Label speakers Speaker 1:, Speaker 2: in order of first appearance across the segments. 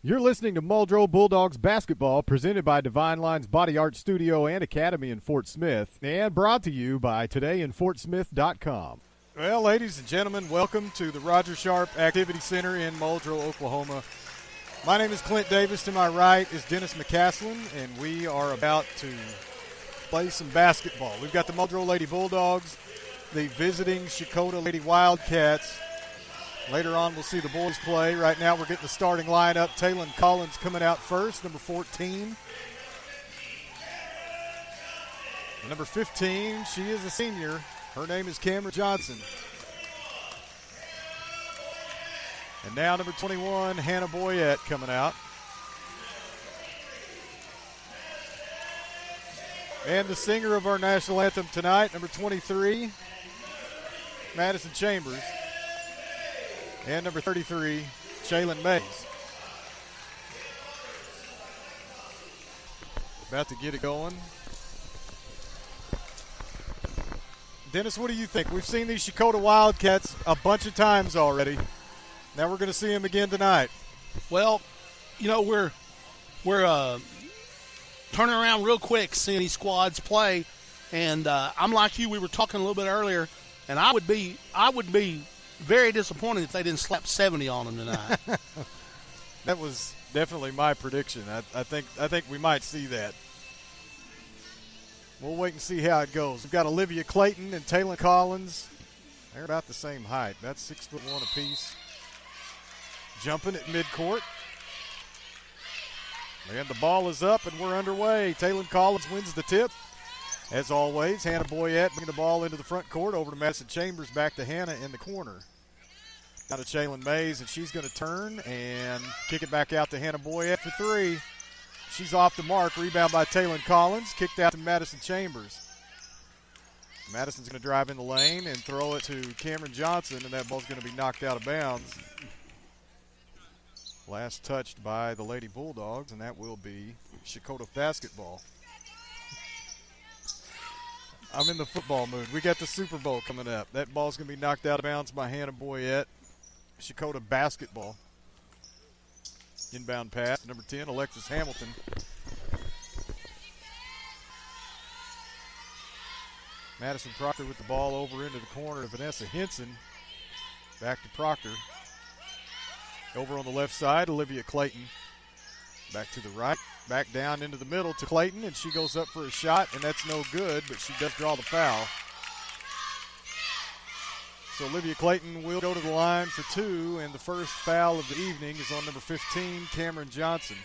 Speaker 1: You're listening to Muldrow Bulldogs basketball, presented by Divine Lines Body Art Studio and Academy in Fort Smith, and brought to you by todayinfortsmith.com. Well, ladies and gentlemen, welcome to the Roger Sharp Activity Center in Muldrow, Oklahoma. My name is Clint Davis. To my right is Dennis McCaslin, and we are about to play some basketball. We've got the Muldrow Lady Bulldogs, the visiting Checotah Lady Wildcats. Later on, we'll see the boys play. Right now, we're getting the starting lineup. Taylon Collins coming out first, number 14. Number 15, she is a senior. Her name is Cameron Johnson. And now number 21, Hannah Boyette coming out. And the singer of our national anthem tonight, number 23, Madison Chambers. And number 33, Jalen Mays. About to get it going. Dennis, what do you think? We've seen these Checotah Wildcats a bunch of times already. Now we're going to see them again tonight.
Speaker 2: Well, you know, we're turning around real quick seeing these squads play. And I'm like you, we were talking a little bit earlier, and I would be very disappointed if they didn't slap 70 on them tonight.
Speaker 1: That was definitely my prediction. I think we might see that. We'll wait and see how it goes. We've got Olivia Clayton and Taylon Collins. They're about the same height. That's 6'1" apiece. Jumping at midcourt. And the ball is up and we're underway. Taylon Collins wins the tip. As always, Hannah Boyette bringing the ball into the front court. Over to Madison Chambers, back to Hannah in the corner. Now to Jalen Mays, and she's going to turn and kick it back out to Hannah Boyette for three. She's off the mark. Rebound by Taylon Collins. Kicked out to Madison Chambers. Madison's going to drive in the lane and throw it to Cameron Johnson, and that ball's going to be knocked out of bounds. Last touched by the Lady Bulldogs, and that will be Checotah basketball. I'm in the football mood. We got the Super Bowl coming up. That ball's going to be knocked out of bounds by Hannah Boyette. Checotah basketball. Inbound pass, number 10, Alexis Hamilton. Madison Proctor with the ball over into the corner to Vanessa Henson. Back to Proctor. Over on the left side, Olivia Clayton. Back to the right, back down into the middle to Clayton, and she goes up for a shot, and that's no good, but she does draw the foul. So Olivia Clayton will go to the line for two, and the first foul of the evening is on number 15, Cameron Johnson.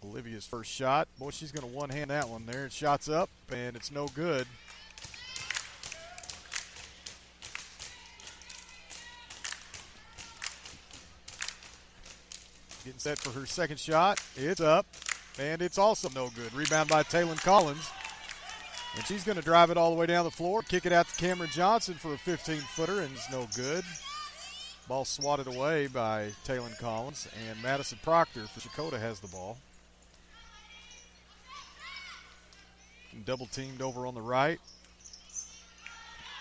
Speaker 1: Olivia's first shot. Boy, she's going to one-hand that one there. Shot's up, and it's no good. Getting set for her second shot. It's up, and it's also no good. Rebound by Taylon Collins. And she's going to drive it all the way down the floor, kick it out to Cameron Johnson for a 15-footer, and it's no good. Ball swatted away by Taylon Collins, and Madison Proctor for Checotah has the ball. And double teamed over on the right.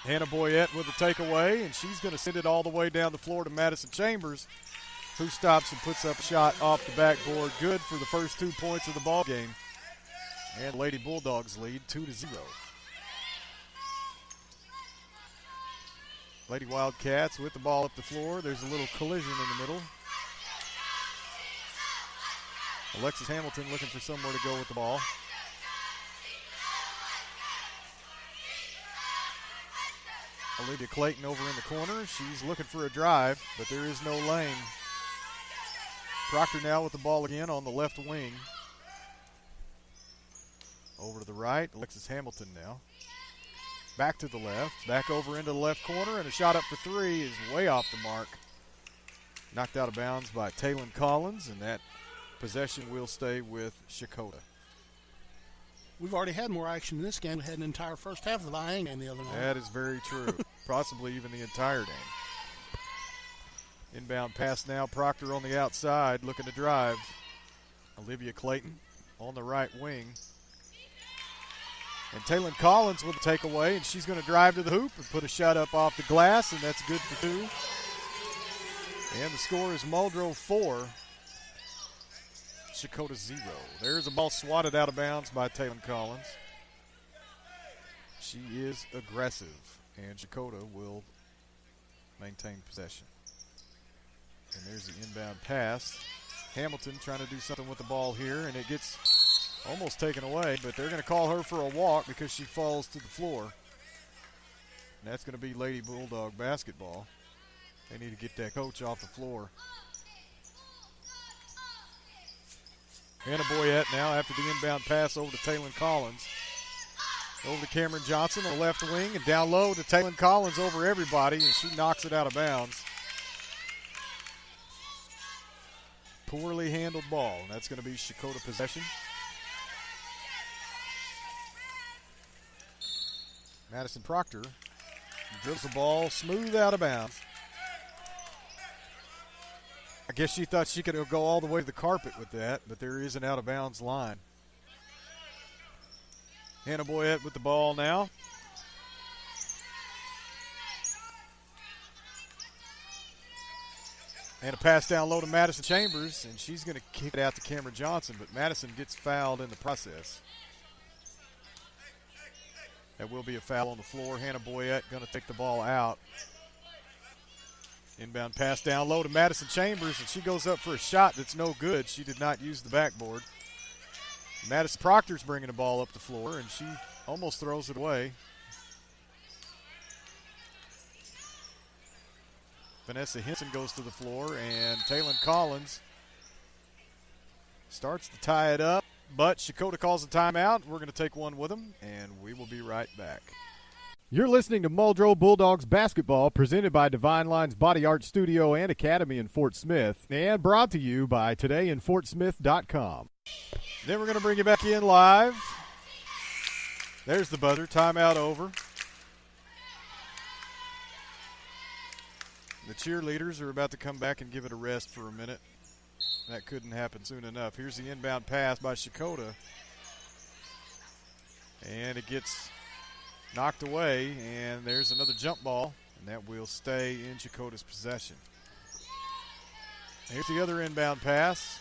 Speaker 1: Hannah Boyette with the takeaway, and she's going to send it all the way down the floor to Madison Chambers, who stops and puts up a shot off the backboard. Good for the first 2 points of the ball game. And Lady Bulldogs lead 2-0. Lady Wildcats with the ball up the floor. There's a little collision in the middle. Alexis Hamilton looking for somewhere to go with the ball. Olivia Clayton over in the corner. She's looking for a drive, but there is no lane. Proctor now with the ball again on the left wing. Over to the right, Alexis Hamilton now. Back to the left, back over into the left corner, and a shot up for three is way off the mark. Knocked out of bounds by Taylon Collins, and that possession will stay with Checotah.
Speaker 2: We've already had more action in this game. We had an entire first half of the Lion game the other night.
Speaker 1: That is very true. Possibly even the entire game. Inbound pass now, Proctor on the outside, looking to drive. Olivia Clayton on the right wing. And Taylor Collins with a takeaway, and she's going to drive to the hoop and put a shot up off the glass, and that's good for 2. And the score is Muldrow 4, Checotah 0. There's a ball swatted out of bounds by Taylor Collins. She is aggressive, and Checotah will maintain possession. And there's the inbound pass. Hamilton trying to do something with the ball here, and it gets almost taken away, but they're going to call her for a walk because she falls to the floor. And that's going to be Lady Bulldog basketball. They need to get that coach off the floor. Hannah Boyette now after the inbound pass over to Taylor Collins. Over to Cameron Johnson on the left wing, and down low to Taylor Collins over everybody, and she knocks it out of bounds. Poorly handled ball, and that's going to be Checotah possession. Madison Proctor drills the ball smooth out of bounds. I guess she thought she could go all the way to the carpet with that, but there is an out of bounds line. Hannah Boyette with the ball now. And a pass down low to Madison Chambers, and she's going to kick it out to Cameron Johnson, but Madison gets fouled in the process. That will be a foul on the floor. Hannah Boyette going to take the ball out. Inbound pass down low to Madison Chambers, and she goes up for a shot that's no good. She did not use the backboard. Madison Proctor's bringing the ball up the floor, and she almost throws it away. Vanessa Henson goes to the floor, and Taylor Collins starts to tie it up, but Checotah calls a timeout. We're going to take one with them, and we will be right back.
Speaker 3: You're listening to Muldrow Bulldogs basketball, presented by Divine Lines Body Art Studio and Academy in Fort Smith, and brought to you by todayinfortsmith.com.
Speaker 1: Then we're going to bring you back in live. There's the buzzer. Timeout over. The cheerleaders are about to come back and give it a rest for a minute. That couldn't happen soon enough. Here's the inbound pass by Checotah. And it gets knocked away, and there's another jump ball, and that will stay in Checotah's possession. Here's the other inbound pass.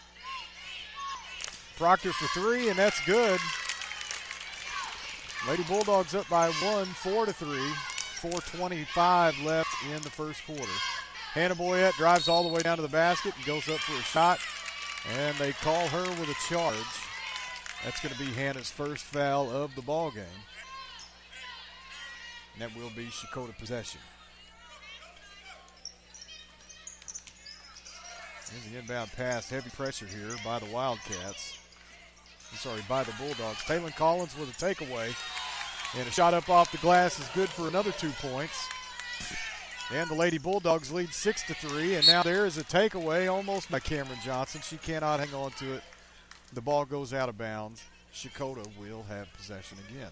Speaker 1: Proctor for 3, and that's good. Lady Bulldogs up by 1, 4-3. 4:25 left in the first quarter. Hannah Boyette drives all the way down to the basket and goes up for a shot, and they call her with a charge. That's going to be Hannah's first foul of the ball game. And that will be Checotah possession. Here's the inbound pass. Heavy pressure here by the Wildcats. By the Bulldogs. Taylor Collins with a takeaway. And a shot up off the glass is good for another 2 points. And the Lady Bulldogs lead 6-3. And now there is a takeaway almost by Cameron Johnson. She cannot hang on to it. The ball goes out of bounds. Checotah will have possession again.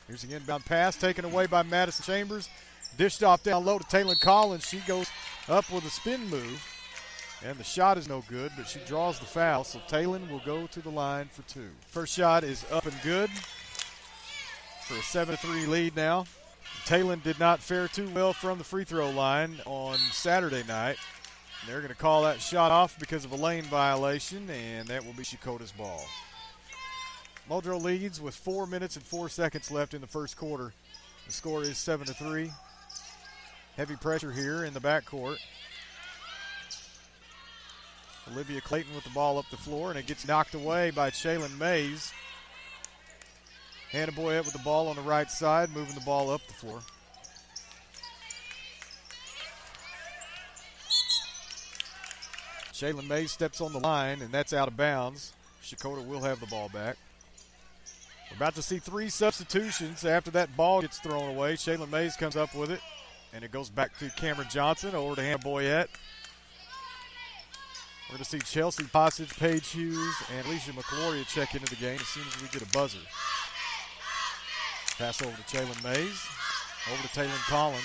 Speaker 1: Here's the inbound pass taken away by Madison Chambers. Dished off down low to Taylor Collins. She goes up with a spin move. And the shot is no good, but she draws the foul. So Taylor will go to the line for 2. First shot is up and good for a 7-3 lead now. Taylor did not fare too well from the free throw line on Saturday night. They're going to call that shot off because of a lane violation, and that will be Checotah's ball. Muldrow leads with 4 minutes and 4 seconds left in the first quarter. The score is 7-3. Heavy pressure here in the backcourt. Olivia Clayton with the ball up the floor, and it gets knocked away by Shaylin Mays. Hannah Boyette with the ball on the right side, moving the ball up the floor. Shaylin Mays steps on the line, and that's out of bounds. Checotah will have the ball back. We're about to see 3 substitutions after that ball gets thrown away. Shaylin Mays comes up with it, and it goes back to Cameron Johnson, over to Hannah Boyette. We're going to see Chelsea Passage, Paige Hughes, and Alicia McLauria check into the game as soon as we get a buzzer. Pass over to Shaylin Mays, over to Taylor Collins.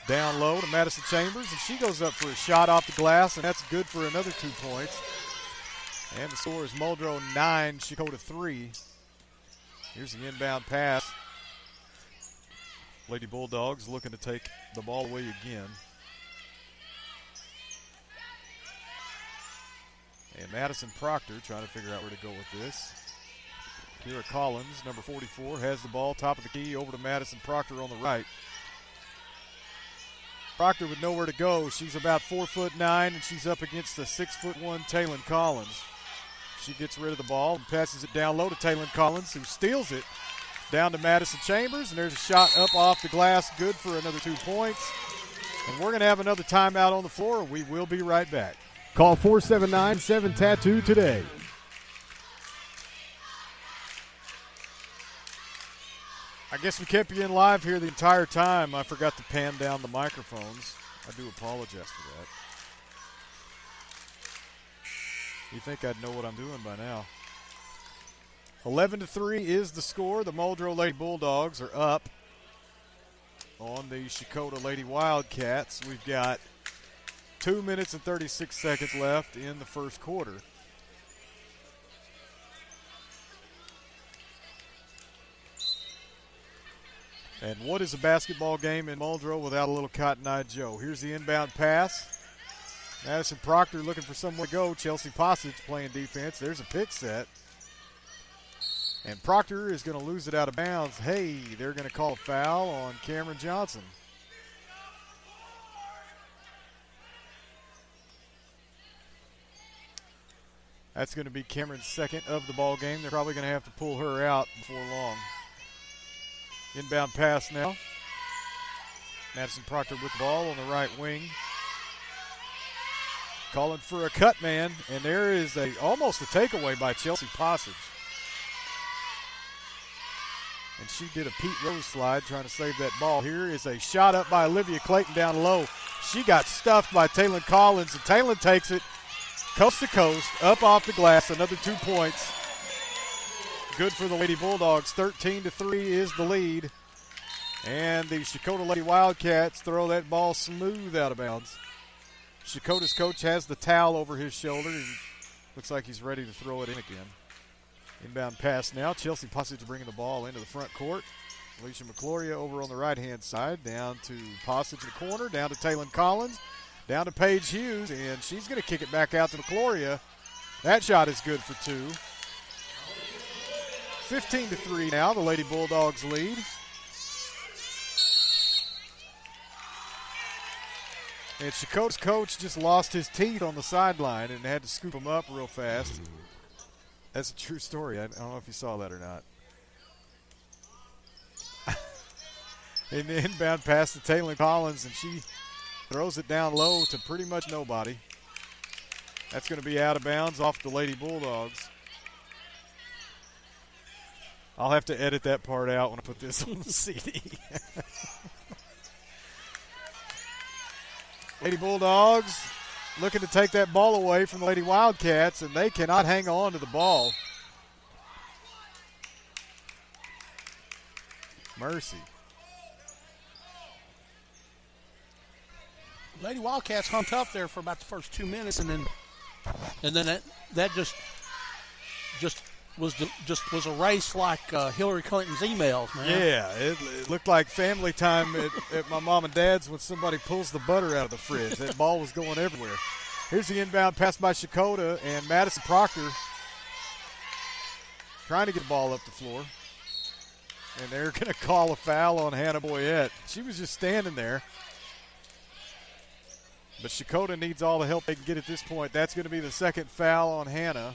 Speaker 1: Down low to Madison Chambers, and she goes up for a shot off the glass, and that's good for another 2 points. And the score is Muldrow 9, Checotah 3. Here's the inbound pass. Lady Bulldogs looking to take the ball away again. And Madison Proctor trying to figure out where to go with this. Kira Collins, number 44, has the ball, top of the key, over to Madison Proctor on the right. Proctor with nowhere to go. She's about 4'9", and she's up against the 6'1" Taylon Collins. She gets rid of the ball and passes it down low to Taylon Collins, who steals it down to Madison Chambers, and there's a shot up off the glass, good for another 2 points. And we're going to have another timeout on the floor, and we will be right back.
Speaker 3: Call 479-7-TATTOO today.
Speaker 1: I guess we kept you in live here the entire time. I forgot to pan down the microphones. I do apologize for that. You think I'd know what I'm doing by now. 11-3 is the score. The Muldrow Lady Bulldogs are up on the Checotah Lady Wildcats. We've got 2 minutes and 36 seconds left in the first quarter. And what is a basketball game in Muldrow without a little Cotton Eye Joe? Here's the inbound pass. Madison Proctor looking for somewhere to go. Chelsea Passage playing defense. There's a pick set. And Proctor is going to lose it out of bounds. Hey, they're going to call a foul on Cameron Johnson. That's going to be Cameron's second of the ball game. They're probably going to have to pull her out before long. Inbound pass now. Madison Proctor with the ball on the right wing. Calling for a cut man, and there is almost a takeaway by Chelsea Passage. And she did a Pete Rose slide trying to save that ball. Here is a shot up by Olivia Clayton down low. She got stuffed by Taylon Collins, and Taylon takes it coast to coast, up off the glass, another 2 points. Good for the Lady Bulldogs. 13-3 is the lead. And the Checotah Lady Wildcats throw that ball smooth out of bounds. Checotah's coach has the towel over his shoulder, and looks like he's ready to throw it in again. Inbound pass now. Chelsea Passage bringing the ball into the front court. Alicia McCloria over on the right-hand side. Down to Passage in the corner. Down to Taylon Collins. Down to Paige Hughes, and she's going to kick it back out to McCloria. That shot is good for 2. 15-3 now. The Lady Bulldogs lead. And Checotah's coach just lost his teeth on the sideline and had to scoop him up real fast. That's a true story. I don't know if you saw that or not. And the inbound pass to Taylon Collins, and she throws it down low to pretty much nobody. That's going to be out of bounds off the Lady Bulldogs. I'll have to edit that part out when I put this on the CD. Lady Bulldogs looking to take that ball away from the Lady Wildcats, and they cannot hang on to the ball. Mercy.
Speaker 2: Lady Wildcats hung tough there for about the first 2 minutes, and then that just was a race like Hillary Clinton's emails, man.
Speaker 1: Yeah, it looked like family time at my mom and dad's when somebody pulls the butter out of the fridge. That ball was going everywhere. Here's the inbound pass by Checotah, and Madison Proctor trying to get the ball up the floor. And they're going to call a foul on Hannah Boyette. She was just standing there. But Checotah needs all the help they can get at this point. That's going to be the second foul on Hannah.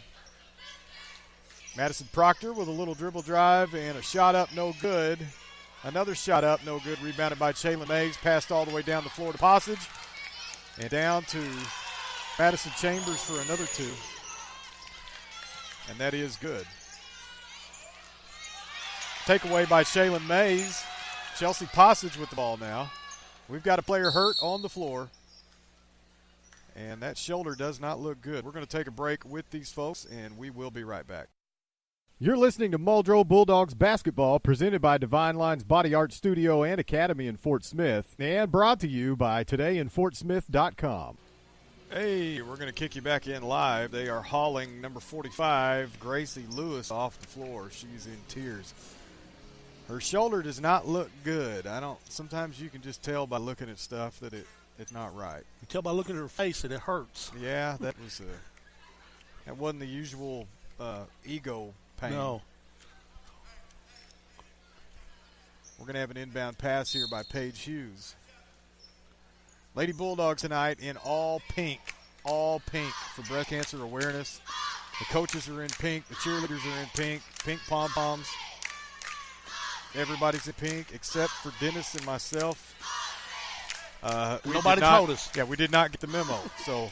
Speaker 1: Madison Proctor with a little dribble drive and a shot up, no good. Another shot up, no good. Rebounded by Shaylin Mays. Passed all the way down the floor to Passage. And down to Madison Chambers for another 2. And that is good. Takeaway by Shaylin Mays. Chelsea Passage with the ball now. We've got a player hurt on the floor. And that shoulder does not look good. We're going to take a break with these folks, and we will be right back.
Speaker 3: You're listening to Muldrow Bulldogs basketball, presented by Divine Lines Body Art Studio and Academy in Fort Smith, and brought to you by todayinfortsmith.com.
Speaker 1: Hey, we're going to kick you back in live. They are hauling number 45, Gracie Lewis, off the floor. She's in tears. Her shoulder does not look good. Sometimes you can just tell by looking at stuff that it's not right.
Speaker 2: You tell by looking at her face that it hurts.
Speaker 1: Yeah, that wasn't the usual ego pain.
Speaker 2: No.
Speaker 1: We're going to have an inbound pass here by Paige Hughes. Lady Bulldogs tonight in all pink for breast cancer awareness. The coaches are in pink. The cheerleaders are in pink pom-poms. Everybody's in pink except for Dennis and myself.
Speaker 2: Nobody told us.
Speaker 1: Yeah, we did not get the memo. So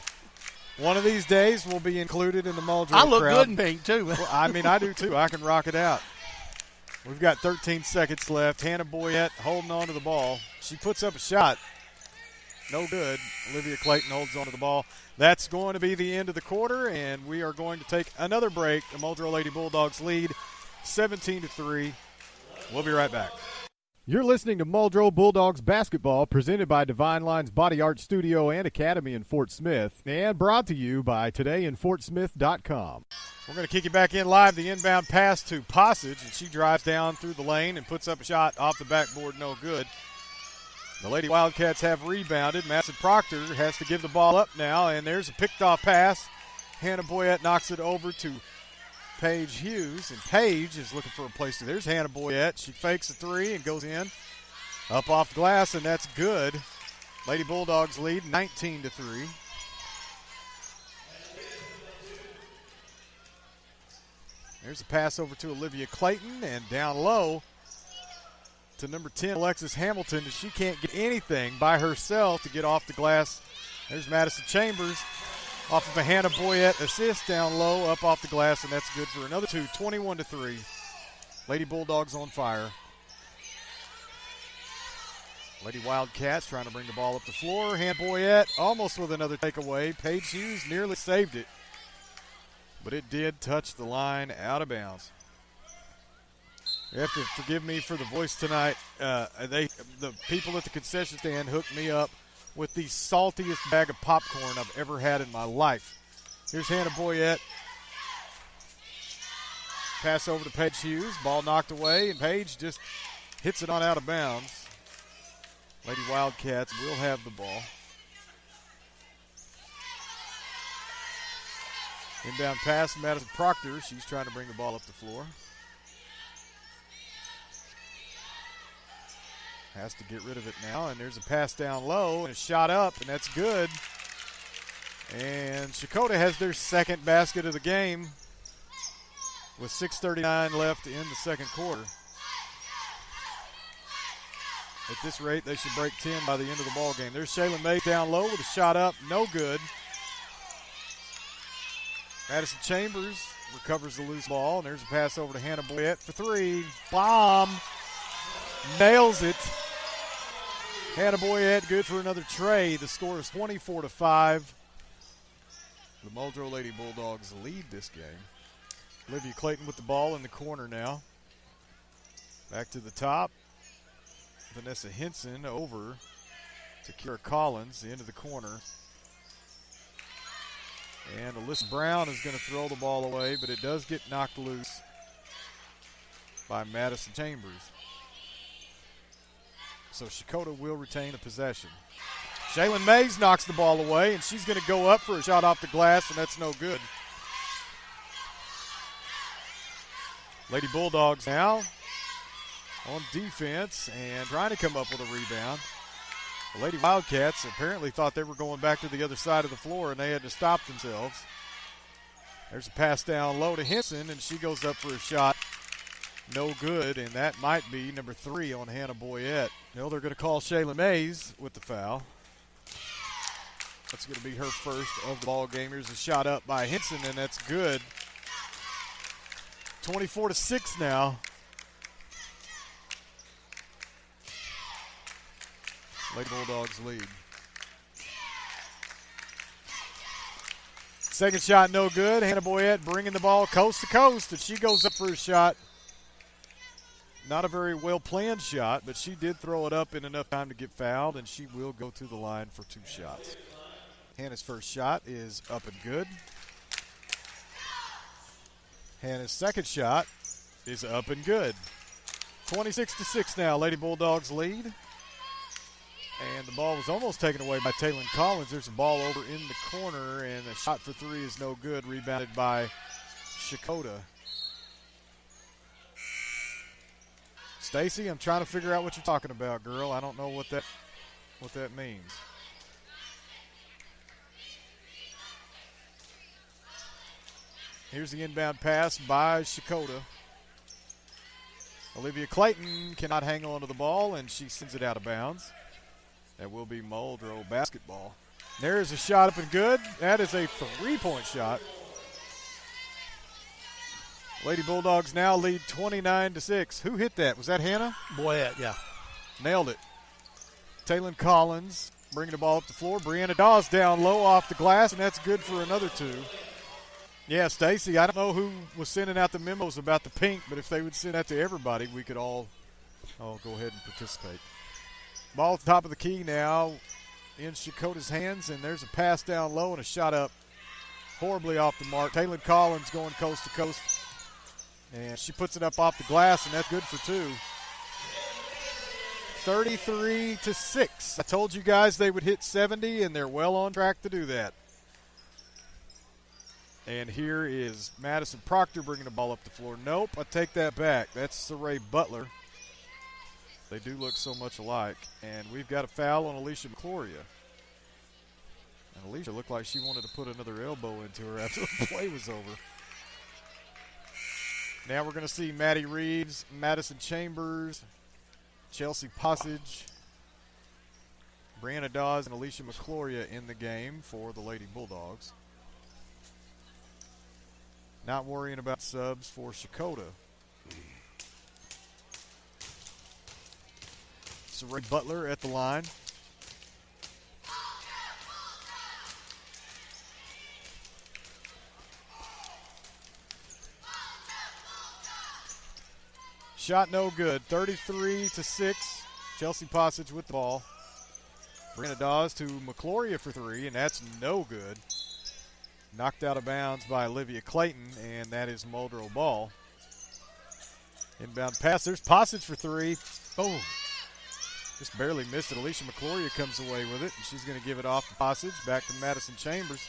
Speaker 1: one of these days we'll be included in the Muldrow
Speaker 2: I look
Speaker 1: crowd.
Speaker 2: good in pink, too.
Speaker 1: Well, I mean, I do, too. I can rock it out. We've got 13 seconds left. Hannah Boyette holding on to the ball. She puts up a shot. No good. Olivia Clayton holds on to the ball. That's going to be the end of the quarter, and we are going to take another break. The Muldrow Lady Bulldogs lead 17-3. We'll be right back.
Speaker 3: You're listening to Muldrow Bulldogs basketball, presented by Divine Lines Body Art Studio and Academy in Fort Smith, and brought to you by todayinfortsmith.com.
Speaker 1: We're going to kick you back in live. The inbound pass to Passage, and she drives down through the lane and puts up a shot off the backboard, no good. The Lady Wildcats have rebounded. Madison Proctor has to give the ball up now, and there's a picked-off pass. Hannah Boyette knocks it over to Paige Hughes, and Paige is looking for a place to. There's Hannah Boyette. She fakes a three and goes in. Up off the glass, and that's good. Lady Bulldogs lead 19-3. There's a pass over to Olivia Clayton, and down low to number 10, Alexis Hamilton, and she can't get anything by herself to get off the glass. There's Madison Chambers off of a Hannah Boyette assist down low, up off the glass, and that's good for another two, 21-3. Lady Bulldogs on fire. Lady Wildcats trying to bring the ball up the floor. Hannah Boyette almost with another takeaway. Paige Hughes nearly saved it, but it did touch the line out of bounds. You have to forgive me for the voice tonight. The people at the concession stand hooked me up with the saltiest bag of popcorn I've ever had in my life. Here's Hannah Boyette. Pass over to Paige Hughes. Ball knocked away, and Paige just hits it on out of bounds. Lady Wildcats will have the ball. Inbound pass, Madison Proctor. She's trying to bring the ball up the floor. Has to get rid of it now, and there's a pass down low and a shot up, and that's good. And Checotah has their second basket of the game with 6:39 left in the second quarter. At this rate, they should break 10 by the end of the ball game. There's Shaylin May down low with a shot up, no good. Madison Chambers recovers the loose ball, and there's a pass over to Hannah Boyette for three. Bomb. Nails it. Hannah Boyette good for another tray. The score is 24-5. The Muldrow Lady Bulldogs lead this game. Olivia Clayton with the ball in the corner now. Back to the top. Vanessa Henson over to Kira Collins, into the corner. And Alyssa Brown is going to throw the ball away, but it does get knocked loose by Madison Chambers. So Checotah will retain a possession. Shaylin Mays knocks the ball away, and she's going to go up for a shot off the glass, and that's no good. Lady Bulldogs now on defense and trying to come up with a rebound. The Lady Wildcats apparently thought they were going back to the other side of the floor, and they had to stop themselves. There's a pass down low to Henson, and she goes up for a shot. No good, and that might be number 3 on Hannah Boyette. No, they're going to call Shaylin Mays with the foul. That's going to be her first of the ball game. Here's a shot up by Henson, and that's good. 24-6 now. Lady Bulldogs lead. Second shot no good. Hannah Boyette bringing the ball coast to coast, and she goes up for a shot. Not a very well-planned shot, but she did throw it up in enough time to get fouled, and she will go to the line for 2 shots. Hannah's first shot is up and good. Hannah's second shot is up and good. 26-6 now. Lady Bulldogs lead. And the ball was almost taken away by Taylor Collins. There's a ball over in the corner, and a shot for three is no good. Rebounded by Checotah. Stacy, I'm trying to figure out what you're talking about, girl. I don't know what that means. Here's the inbound pass by Checotah. Olivia Clayton cannot hang on to the ball, and she sends it out of bounds. That will be Muldrow basketball. There's a shot up and good. That is a three-point shot. Lady Bulldogs now lead 29-6. Who hit that? Was that Hannah?
Speaker 2: Boyette, yeah.
Speaker 1: Nailed it. Taylor Collins bringing the ball up the floor. Brianna Dawes down low off the glass, and that's good for another two. Yeah, Stacy, I don't know who was sending out the memos about the pink, but if they would send that to everybody, we could all go ahead and participate. Ball at the top of the key now in Checotah's hands, and there's a pass down low and a shot up horribly off the mark. Taylor Collins going coast to coast, and she puts it up off the glass, and that's good for two. 33-6. I told you guys they would hit 70, and they're well on track to do that. And here is Madison Proctor bringing the ball up the floor. Nope, I take that back. That's Saray Butler. They do look so much alike. And we've got a foul on Alicia McCloria. And Alicia looked like she wanted to put another elbow into her after the play was over. Now we're going to see Maddie Reeves, Madison Chambers, Chelsea Passage, Brianna Dawes, and Alicia McCloria in the game for the Lady Bulldogs. Not worrying about subs for Checotah. Saray Butler at the line. Shot no good. 33-6. Chelsea Passage with the ball. Brianna Dawes to McCloria for three, and that's no good. Knocked out of bounds by Olivia Clayton, and that is Muldrow ball. Inbound pass. There's Passage for three. Oh, just barely missed it. Alicia McCloria comes away with it, and she's going to give it off to Passage. Back to Madison Chambers.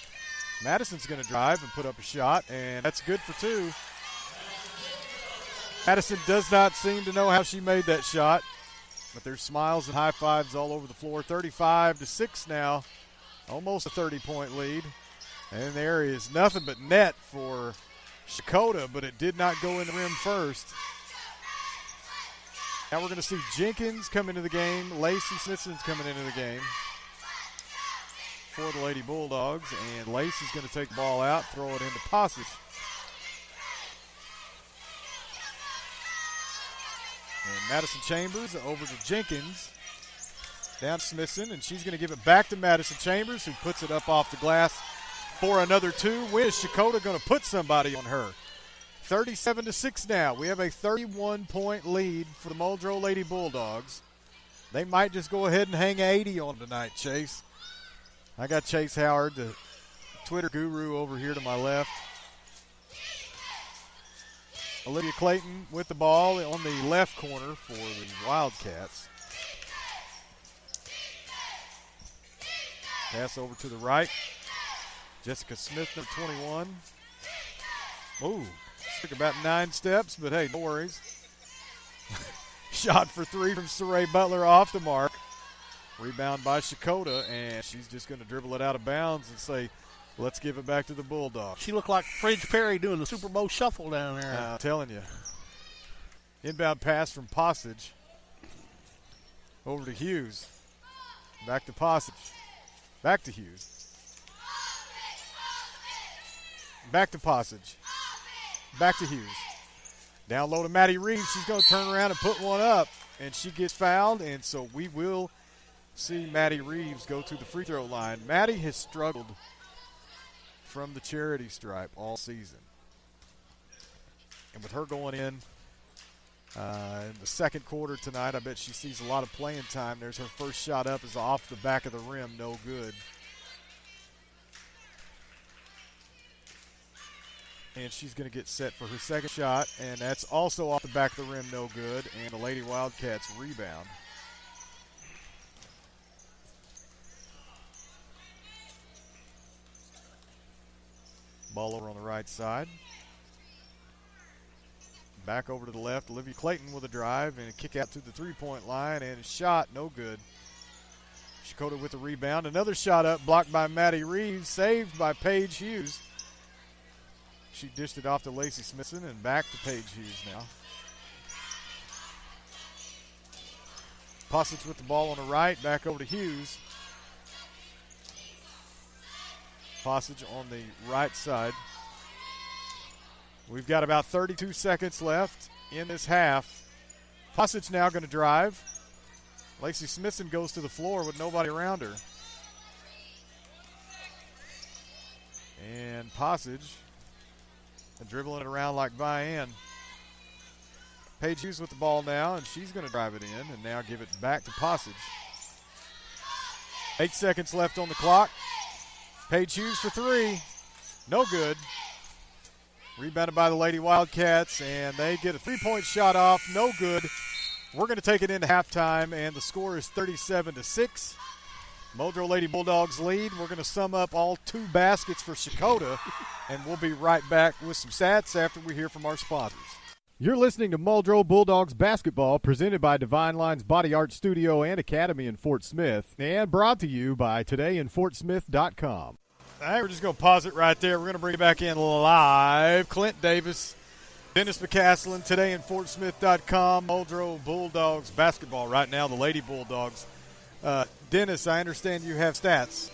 Speaker 1: Madison's going to drive and put up a shot, and that's good for two. Madison does not seem to know how she made that shot, but there's smiles and high fives all over the floor. 35-6 now. Almost a 30-point lead. And there is nothing but net for Checotah, but it did not go in the rim first. Now we're going to see Jenkins come into the game. Lacey Smithson's coming into the game for the Lady Bulldogs. And Lacey's going to take the ball out, throw it into Passage. And Madison Chambers over to Jenkins. Down to Smithson, and she's going to give it back to Madison Chambers, who puts it up off the glass for another two. When is Checotah going to put somebody on her? 37-6 now. We have a 31-point lead for the Muldrow Lady Bulldogs. They might just go ahead and hang 80 on tonight, Chase. I got Chase Howard, the Twitter guru, over here to my left. Olivia Clayton with the ball on the left corner for the Wildcats. Pass over to the right. Jessica Smith, number 21. Ooh, took about 9 steps, but hey, no worries. Shot for three from Saray Butler off the mark. Rebound by Checotah, and she's just going to dribble it out of bounds and say, let's give it back to the Bulldogs.
Speaker 2: She looked like Fridge Perry doing the Super Bowl shuffle down there.
Speaker 1: I'm telling you. Inbound pass from Passage. Over to Hughes. Back to Passage. Back to Hughes. Back to Passage. Back to Hughes. Down low to Maddie Reeves. She's going to turn around and put one up, and she gets fouled, and so we will see Maddie Reeves go to the free throw line. Maddie has struggled from the charity stripe all season. And with her going in the second quarter tonight, I bet she sees a lot of playing time. There's her first shot up, is off the back of the rim, no good. And she's going to get set for her second shot, and that's also off the back of the rim, no good, and the Lady Wildcats rebound. Ball over on the right side. Back over to the left. Olivia Clayton with a drive and a kick out to the three-point line, and a shot, no good. Checotah with the rebound. Another shot up, blocked by Maddie Reeves, saved by Paige Hughes. She dished it off to Lacey Smithson and back to Paige Hughes now. Posich with the ball on the right, back over to Hughes. Posich on the right side. We've got about 32 seconds left in this half. Posich now going to drive. Lacey Smithson goes to the floor with nobody around her. And Posich dribbling it around like Vianne. Paige Hughes with the ball now, and she's going to drive it in and now give it back to Posich. 8 seconds left on the clock. Paige Hughes for three. No good. Rebounded by the Lady Wildcats, and they get a three-point shot off. No good. We're going to take it into halftime, and the score is 37-6. Muldrow Lady Bulldogs lead. We're going to sum up all 2 baskets for Checotah, and we'll be right back with some stats after we hear from our sponsors.
Speaker 3: You're listening to Muldrow Bulldogs basketball, presented by Divine Lines Body Art Studio and Academy in Fort Smith, and brought to you by todayinfortsmith.com.
Speaker 1: All right, we're just going to pause it right there. We're going to bring it back in live. Clint Davis, Dennis McCaslin, todayinfortsmith.com, Muldrow Bulldogs basketball right now, the Lady Bulldogs. Dennis, I understand you have stats.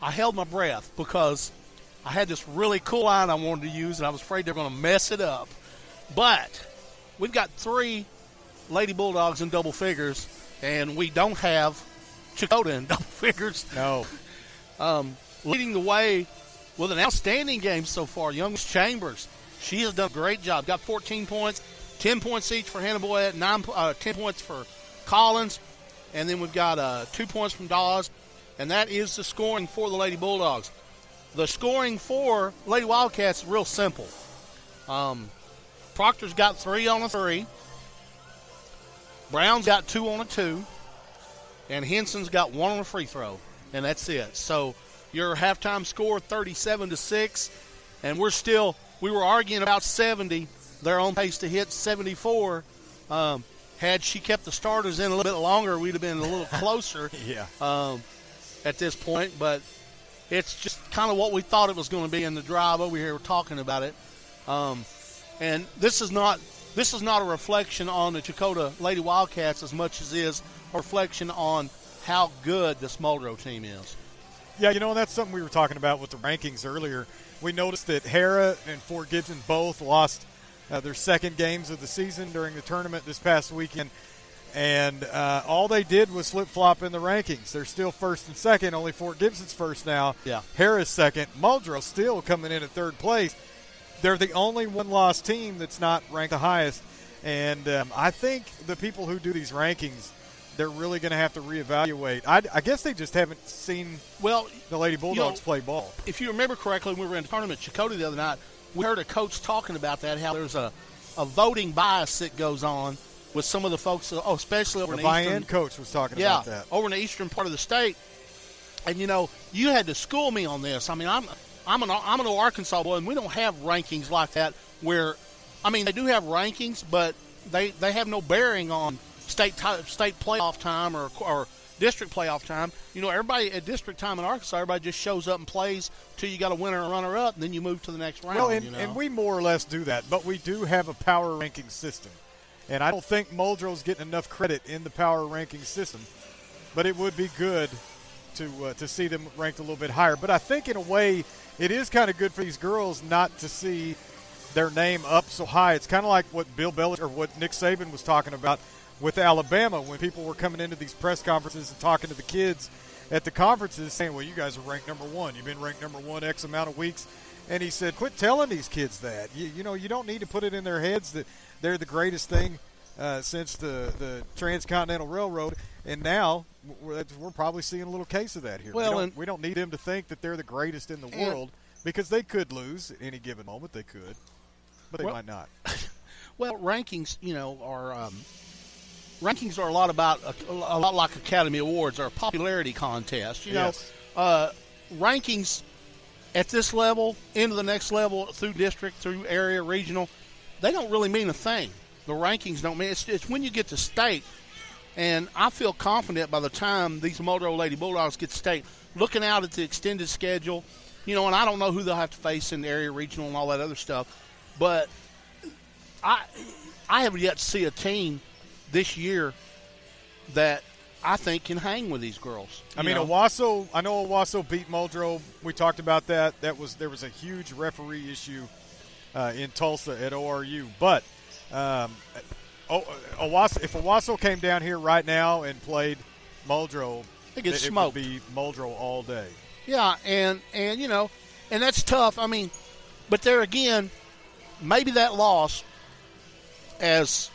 Speaker 2: I held my breath because I had this really cool line I wanted to use, and I was afraid they were going to mess it up. But we've got 3 Lady Bulldogs in double figures, and we don't have Checotah in double figures.
Speaker 1: No.
Speaker 2: Leading the way with an outstanding game so far, young Miss Chambers. She has done a great job. Got 14 points, 10 points each for Hannah Boyette, 10 points for Collins, and then we've got 2 points from Dawes, and that is the scoring for the Lady Bulldogs. The scoring for Lady Wildcats is real simple. Proctor's got 3 on a 3. Brown's got 2 on a 2. And Henson's got 1 on a free throw. And that's it. So your halftime score, 37-6. And we were arguing about 70. They're on pace to hit 74. Had she kept the starters in a little bit longer, we'd have been a little closer at this point. But it's just kind of what we thought it was going to be in the drive over here. We're talking about it. And this is not a reflection on the Checotah Lady Wildcats as much as it is a reflection on how good this Muldrow team is.
Speaker 1: Yeah, that's something we were talking about with the rankings earlier. We noticed that Hara and Fort Gibson both lost their second games of the season during the tournament this past weekend. And all they did was flip-flop in the rankings. They're still first and second. Only Fort Gibson's first now.
Speaker 2: Yeah.
Speaker 1: Hara's second. Muldrow still coming in at third place. They're the only one-loss team that's not ranked the highest. And I think the people who do these rankings, they're really going to have to reevaluate. I guess they just haven't seen the Lady Bulldogs play ball.
Speaker 2: If you remember correctly, when we were in the tournament at Checotah the other night, we heard a coach talking about that, how there's a voting bias that goes on with some of the folks, especially over in the eastern.
Speaker 1: Vianne coach was talking about that.
Speaker 2: Over in the eastern part of the state. And, you had to school me on this. I mean, I'm an Arkansas boy, and we don't have rankings like that where, they do have rankings, but they have no bearing on state playoff time or district playoff time. Everybody at district time in Arkansas, everybody just shows up and plays till you got a winner and runner-up, and then you move to the next round.
Speaker 1: Well, and we more or less do that, but we do have a power ranking system. And I don't think Muldrow's getting enough credit in the power ranking system, but it would be good to see them ranked a little bit higher. But I think in a way it is kind of good for these girls not to see their name up so high. It's kind of like what Bill Belichick or what Nick Saban was talking about with Alabama when people were coming into these press conferences and talking to the kids at the conferences saying, well, you guys are ranked number 1. You've been ranked number 1 X amount of weeks. And he said, quit telling these kids that. You don't need to put it in their heads that they're the greatest thing since the Transcontinental Railroad. And now we're probably seeing a little case of that here.
Speaker 2: Well,
Speaker 1: we don't need them to think that they're the greatest in the world. Because they could lose at any given moment. They could, but they might not.
Speaker 2: Well, rankings, rankings are a lot like Academy Awards or a popularity contest.
Speaker 1: Yes.
Speaker 2: Rankings at this level, into the next level, through district, through area, regional, they don't really mean a thing. The rankings don't mean it's when you get to state, and I feel confident by the time these Muldrow Lady Bulldogs get to state, looking out at the extended schedule, and I don't know who they'll have to face in the area, regional, and all that other stuff, but I haven't yet to see a team this year that I think can hang with these girls.
Speaker 1: I know Owasso beat Muldrow. We talked about that. There was a huge referee issue in Tulsa at ORU. But if Owasso came down here right now and played Muldrow,
Speaker 2: it would
Speaker 1: be Muldrow all day.
Speaker 2: Yeah, and that's tough. But there again, maybe that loss, as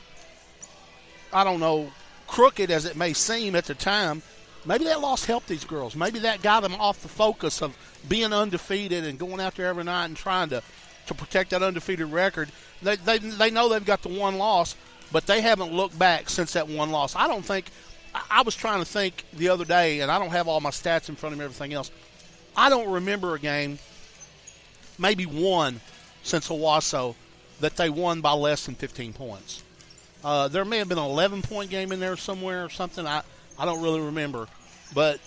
Speaker 2: I don't know, crooked as it may seem at the time, maybe that loss helped these girls. Maybe that got them off the focus of being undefeated and going out there every night and trying to protect that undefeated record. They know they've got the one loss, but they haven't looked back since that one loss. I was trying to think the other day, and I don't have all my stats in front of me and everything else. I don't remember a game, maybe one, since Owasso, that they won by less than 15 points. There may have been an 11-point game in there somewhere or something. I don't really remember. But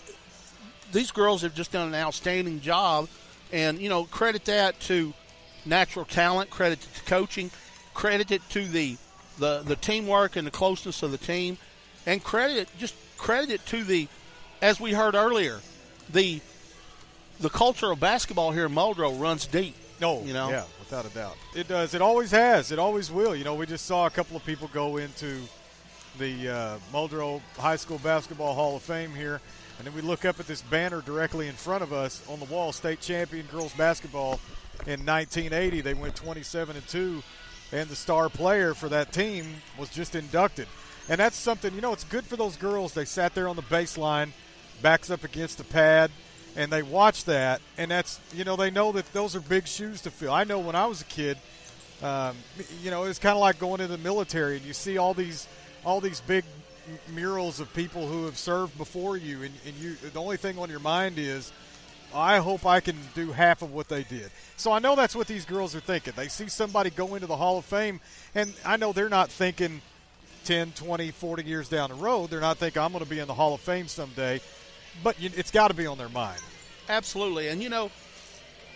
Speaker 2: these girls have just done an outstanding job. And, credit that to natural talent, credit to coaching, credit it to the teamwork and the closeness of the team, and credit it to the, as we heard earlier, the culture of basketball here in Muldrow runs deep.
Speaker 1: Yeah, without a doubt. It does. It always has. It always will. We just saw a couple of people go into the Muldrow High School Basketball Hall of Fame here, and then we look up at this banner directly in front of us on the wall, state champion girls basketball in 1980. They went 27-2, and the star player for that team was just inducted. And that's something, it's good for those girls. They sat there on the baseline, backs up against the pad, and they watch that, and that's, they know that those are big shoes to fill. I know when I was a kid, it's kind of like going into the military, and you see all these big murals of people who have served before you, and the only thing on your mind is, I hope I can do half of what they did. So I know that's what these girls are thinking. They see somebody go into the Hall of Fame, and I know they're not thinking 10, 20, 40 years down the road. They're not thinking, I'm going to be in the Hall of Fame someday. But it's got to be on their mind.
Speaker 2: Absolutely. And,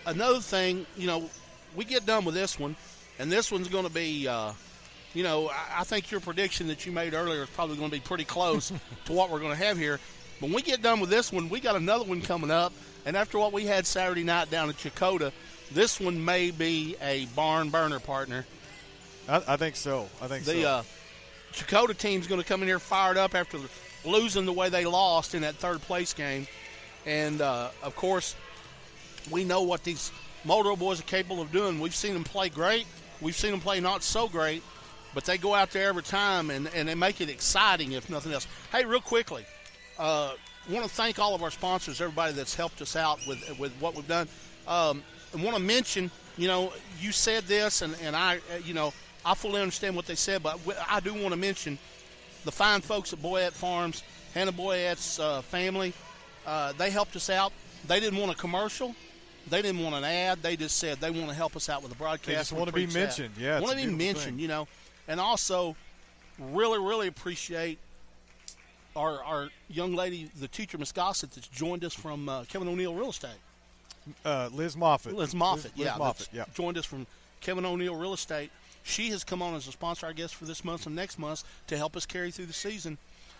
Speaker 2: another thing, we get done with this one, and this one's going to be, I think your prediction that you made earlier is probably going to be pretty close to what we're going to have here. When we get done with this one, we got another one coming up. And after what we had Saturday night down at Checotah, this one may be a barn burner, partner.
Speaker 1: I think so.
Speaker 2: The Checotah team's going to come in here fired up after losing the way they lost in that third-place game. And, of course, we know what these Muldrow boys are capable of doing. We've seen them play great. We've seen them play not so great. But they go out there every time, and they make it exciting, if nothing else. Hey, real quickly, I want to thank all of our sponsors, everybody that's helped us out with what we've done. I want to mention, you said this, and I fully understand what they said, but I do want to mention the fine folks at Boyette Farms, Hannah Boyette's family. They helped us out. They didn't want a commercial. They didn't want an ad. They just said they want to help us out with the broadcast.
Speaker 1: They just want to be mentioned. Yeah,
Speaker 2: want to be mentioned, And also, really, really appreciate our young lady, the teacher, Miss Gossett, that's joined us from Kevin O'Neill Real Estate.
Speaker 1: Liz Moffitt.
Speaker 2: Liz Moffitt, joined us from Kevin O'Neill Real Estate. She has come on as a sponsor, I guess, for this month and next month to help us carry through the season.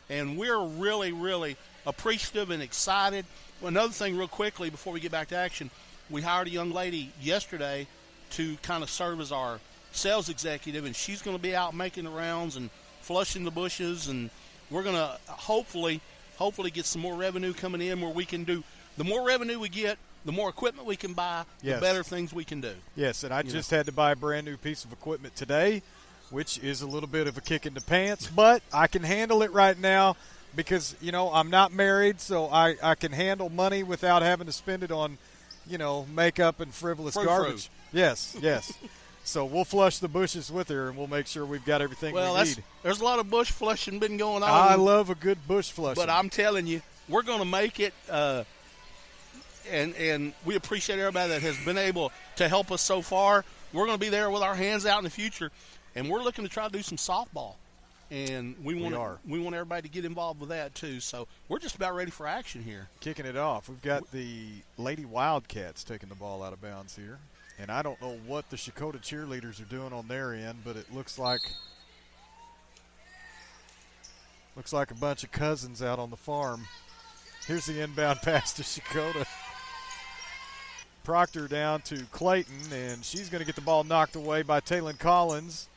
Speaker 2: And we're really, really appreciative and excited. Another thing real quickly before we get back to action, we hired a young lady yesterday to kind of serve as our sales executive, and she's going to be out making the rounds and flushing the bushes, and we're going to hopefully get some more revenue coming in where we can do – the more revenue we get, the more equipment we can buy, the better things we can do.
Speaker 1: Yes, and I just had to buy a brand-new piece of equipment today, which is a little bit of a kick in the pants, but I can handle it right now because, I'm not married, so I can handle money without having to spend it on makeup and frivolous garbage. Yes, yes. So we'll flush the bushes with her, and we'll make sure we've got everything we need.
Speaker 2: There's a lot of bush flushing been going on.
Speaker 1: I love a good bush flushing.
Speaker 2: But I'm telling you, we're going to make it, and we appreciate everybody that has been able to help us so far. We're going to be there with our hands out in the future, and we're looking to try to do some softball. And we want everybody to get involved with that too. So we're just about ready for action here.
Speaker 1: Kicking it off, we've got the Lady Wildcats taking the ball out of bounds here. And I don't know what the Checotah cheerleaders are doing on their end, but it looks like a bunch of cousins out on the farm. Here's the inbound pass to Checotah. Proctor down to Clayton, and she's going to get the ball knocked away by Taylon Collins.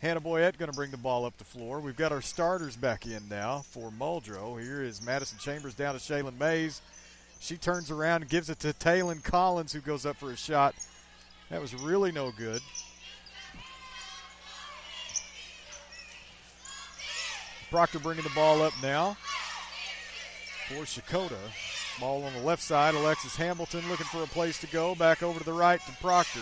Speaker 1: Hannah Boyette going to bring the ball up the floor. We've got our starters back in now for Muldrow. Here is Madison Chambers down to Shaylin Mays. She turns around and gives it to Taylon Collins, who goes up for a shot. That was really no good. Proctor bringing the ball up now for Checotah. Ball on the left side. Alexis Hamilton looking for a place to go. Back over to the right to Proctor.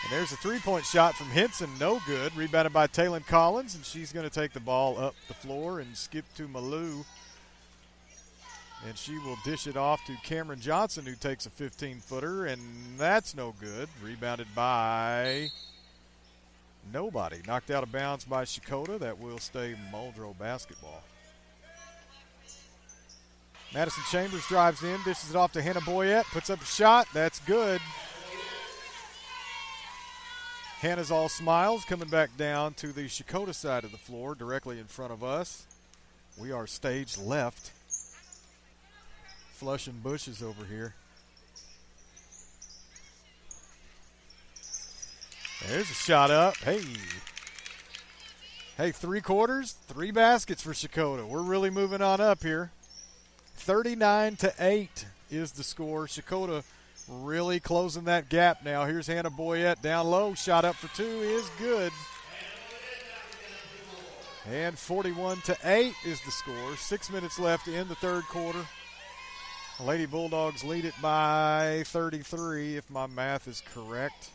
Speaker 1: And there's a three-point shot from Henson. No good. Rebounded by Taylon Collins, and she's going to take the ball up the floor and skip to Malou. And she will dish it off to Cameron Johnson, who takes a 15-footer, and that's no good. Rebounded by nobody. Knocked out of bounds by Checotah. That will stay Muldrow basketball. Madison Chambers drives in, dishes it off to Hannah Boyette, puts up a shot. That's good. Hannah's all smiles, coming back down to the Checotah side of the floor, directly in front of us. We are stage left. Flushing bushes over here. There's a shot up. Hey, 3 quarters, 3 baskets for Checotah. We're really moving on up here. 39-8 is the score. Checotah really closing that gap now. Here's Hannah Boyette down low. Shot up for 2 is good. And 41-8 is the score. 6 minutes left in the third quarter. Lady Bulldogs lead it by 33, if my math is correct.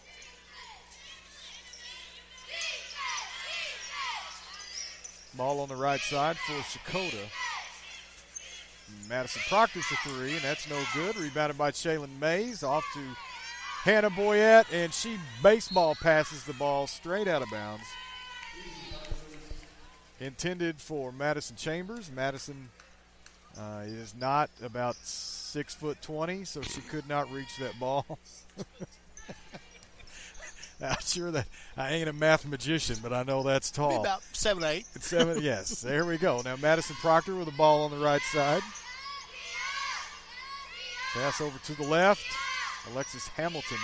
Speaker 1: Ball on the right side for Checotah. Madison Proctor's a 3, and that's no good. Rebounded by Shaylin Mays. Off to Hannah Boyette, and she baseball passes the ball straight out of bounds. Intended for Madison Chambers. Madison is not about 6'20", so she could not reach that ball. Not sure that I ain't a math magician, but I know that's tall.
Speaker 2: Maybe about 7'8".
Speaker 1: 7, yes. There we go. Now Madison Proctor with the ball on the right side. Pass over to the left. Alexis Hamilton.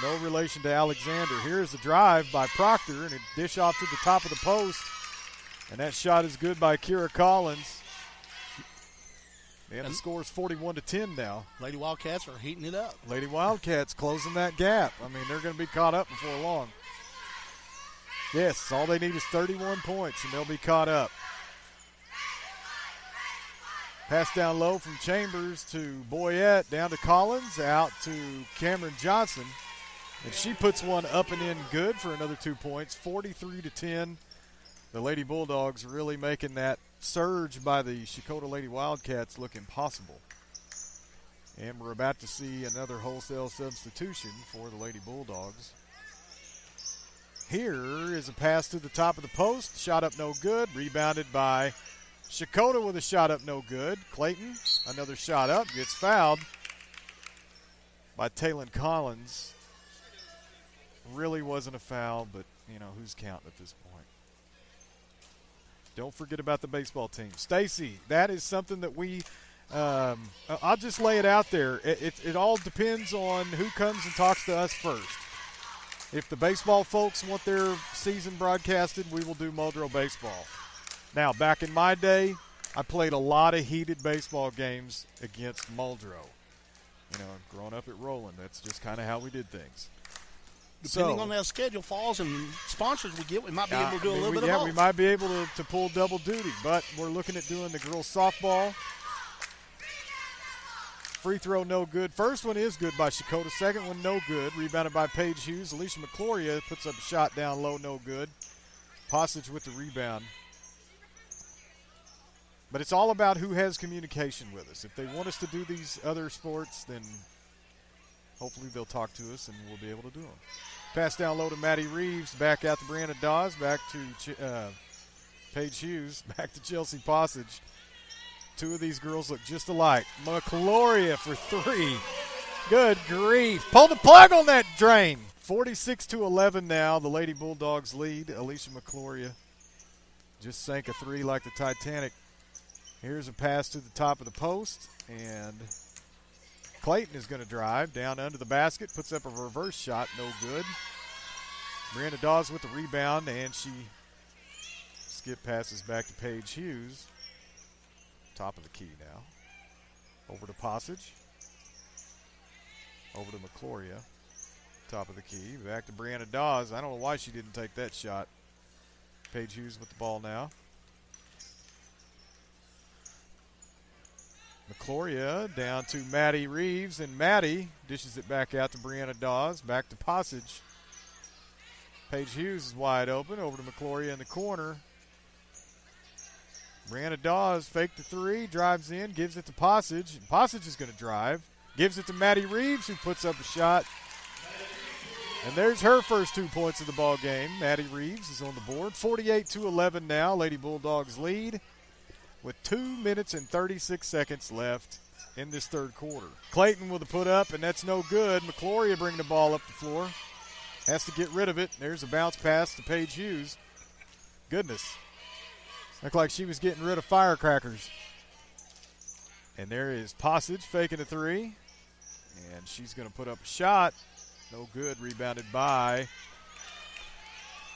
Speaker 1: No relation to Alexander. Here's the drive by Proctor, and a dish off to the top of the post. And that shot is good by Kira Collins. And the score is 41-10 now.
Speaker 2: Lady Wildcats are heating it up.
Speaker 1: Lady Wildcats closing that gap. I mean, they're going to be caught up before long. Yes, all they need is 31 points, and they'll be caught up. Pass down low from Chambers to Boyette, down to Collins, out to Cameron Johnson. And she puts one up and in good for another 2 points, 43-10. The Lady Bulldogs really making that surge by the Checotah Lady Wildcats look impossible. And we're about to see another wholesale substitution for the Lady Bulldogs. Here is a pass to the top of the post. Shot up no good. Rebounded by Checotah with a shot up no good. Clayton, another shot up. Gets fouled by Taylon Collins. Really wasn't a foul, but, who's counting at this point? Don't forget about the baseball team. Stacy, that is something that we I'll just lay it out there. It all depends on who comes and talks to us first. If the baseball folks want their season broadcasted, we will do Muldrow baseball. Now, back in my day, I played a lot of heated baseball games against Muldrow. Growing up at Roland, that's just kind of how we did things.
Speaker 2: depending on how the schedule falls and sponsors we get, we might be able to do a little bit of both.
Speaker 1: We might be able to pull double duty, but we're looking at doing the girls softball. Free throw, no good. First one is good by Checotah. Second one, no good. Rebounded by Paige Hughes. Alicia McCloria puts up a shot down low, no good. Postage with the rebound. But it's all about who has communication with us. If they want us to do these other sports, then hopefully they'll talk to us and we'll be able to do them. Pass down low to Maddie Reeves. Back out to Brianna Dawes. Back to Paige Hughes. Back to Chelsea Postage. Two of these girls look just alike. McCloria for three. Good grief. Pull the plug on that drain. 46-11 now. The Lady Bulldogs lead. Alicia McCloria just sank a three like the Titanic. Here's a pass to the top of the post. And Clayton is going to drive down under the basket. Puts up a reverse shot. No good. Brianna Dawes with the rebound. And she skip passes back to Paige Hughes. Top of the key now. Over to Postage. Over to McCloria. Top of the key. Back to Brianna Dawes. I don't know why she didn't take that shot. Paige Hughes with the ball now. McCloria down to Maddie Reeves. And Maddie dishes it back out to Brianna Dawes. Back to Postage. Paige Hughes is wide open. Over to McCloria in the corner. Brianna Dawes faked the three, drives in, gives it to Postage. Postage is going to drive. Gives it to Maddie Reeves, who puts up a shot. And there's her first 2 points of the ball game. Maddie Reeves is on the board. 48-11 now. Lady Bulldogs lead with 2 minutes and 36 seconds left in this third quarter. Clayton with a put up, and that's no good. McCloria bringing the ball up the floor. Has to get rid of it. There's a bounce pass to Paige Hughes. Goodness. Looked like she was getting rid of firecrackers. And there is Postage faking a three. And she's going to put up a shot. No good. Rebounded by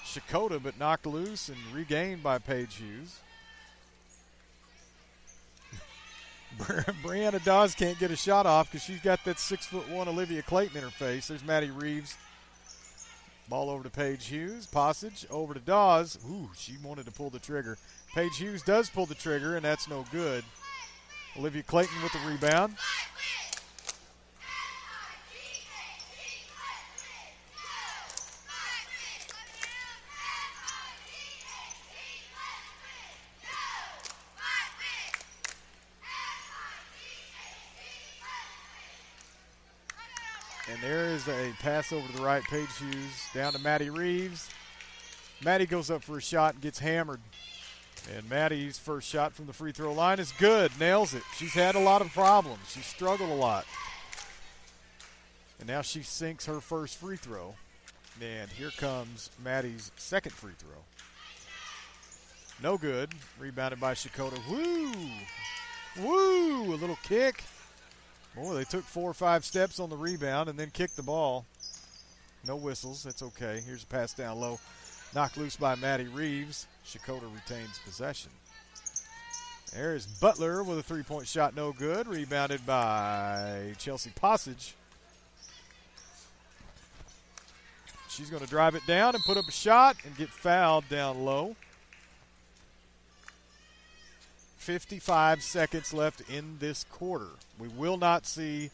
Speaker 1: Checotah, but knocked loose and regained by Paige Hughes. Brianna Dawes can't get a shot off because she's got that 6'1" Olivia Clayton in her face. There's Maddie Reeves. Ball over to Paige Hughes. Postage over to Dawes. Ooh, she wanted to pull the trigger. Paige Hughes does pull the trigger, and that's no good. Olivia Clayton with the rebound. And there is a pass over to the right. Paige Hughes down to Maddie Reeves. Maddie goes up for a shot and gets hammered. And Maddie's first shot from the free throw line is good. Nails it. She's had a lot of problems. She's struggled a lot. And now she sinks her first free throw. And here comes Maddie's second free throw. No good. Rebounded by Checotah. Woo! Woo! A little kick. Boy, they took 4 or 5 steps on the rebound and then kicked the ball. No whistles. That's okay. Here's a pass down low. Knocked loose by Maddie Reeves. Checotah retains possession. There's Butler with a three-point shot. No good. Rebounded by Chelsea Postage. She's going to drive it down and put up a shot and get fouled down low. 55 seconds left in this quarter. We will not see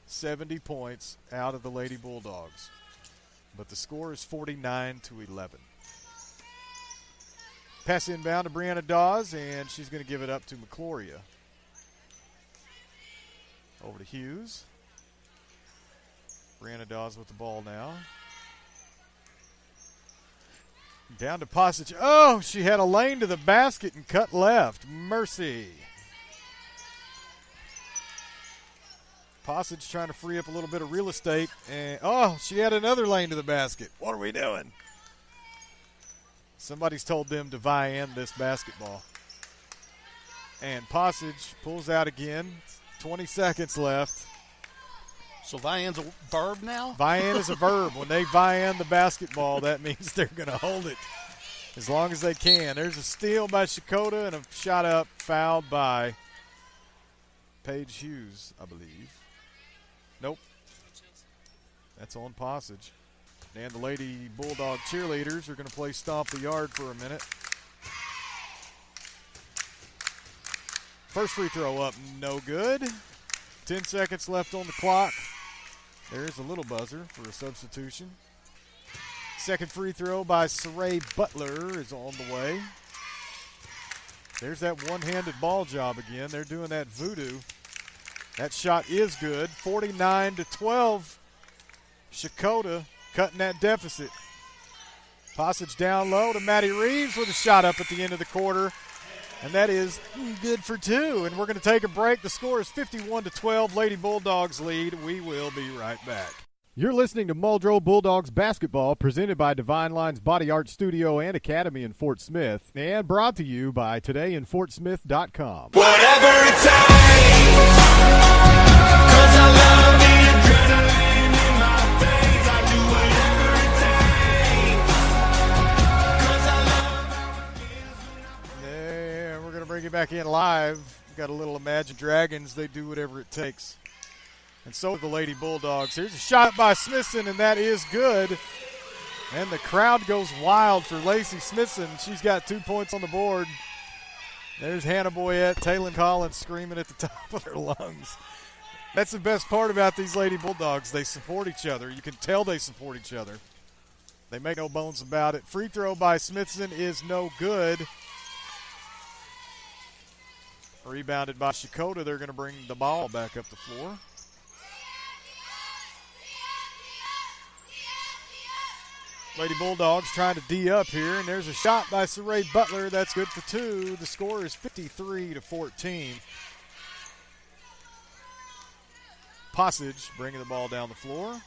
Speaker 1: 70 points out of the Lady Bulldogs. But the score is 49-11. Pass inbound to Brianna Dawes, and she's going to give it up to McCloria. Over to Hughes. Brianna Dawes with the ball now. Down to Postage. Oh, she had a lane to the basket and cut left. Mercy. Postage trying to free up a little bit of real estate. And oh, she had another lane to the basket. What are we doing? Somebody's told them to vie-in this basketball. And Postage pulls out again. 20 seconds left.
Speaker 2: So vie-in's a verb now?
Speaker 1: Vie-in is a verb. When they vie-in the basketball, that means they're going to hold it as long as they can. There's a steal by Checotah and a shot up, fouled by Paige Hughes, I believe. Nope. That's on Postage. And the Lady Bulldog cheerleaders are going to play Stomp the Yard for a minute. First free throw up, no good. 10 seconds left on the clock. There's a little buzzer for a substitution. Second free throw by Saray Butler is on the way. There's that one-handed ball job again. They're doing that voodoo. That shot is good. 49-12. Checotah cutting that deficit. Passage down low to Maddie Reeves with a shot up at the end of the quarter. And that is good for two. And we're going to take a break. The score is 51-12. Lady Bulldogs lead. We will be right back.
Speaker 3: You're listening to Muldrow Bulldogs basketball, presented by Divine Lines Body Art Studio and Academy in Fort Smith, and brought to you by todayinfortsmith.com.
Speaker 4: Whatever it takes, 'cause I love the adrenaline in my veins. I do whatever it takes, 'cause I love how it feels when I
Speaker 1: And we're going to bring you back in live. We've got a little Imagine Dragons. They do whatever it takes. And so do the Lady Bulldogs. Here's a shot by Smithson, and that is good. And the crowd goes wild for Lacey Smithson. She's got 2 points on the board. There's Hannah Boyette, Taylor Collins screaming at the top of their lungs. That's the best part about these Lady Bulldogs. They support each other. You can tell they support each other. They make no bones about it. Free throw by Smithson is no good. Rebounded by Checotah. They're going to bring the ball back up the floor. Lady Bulldogs trying to D up here, and there's a shot by Saray Butler. That's good for two. The score is 53-14. Passage bringing the ball down the floor.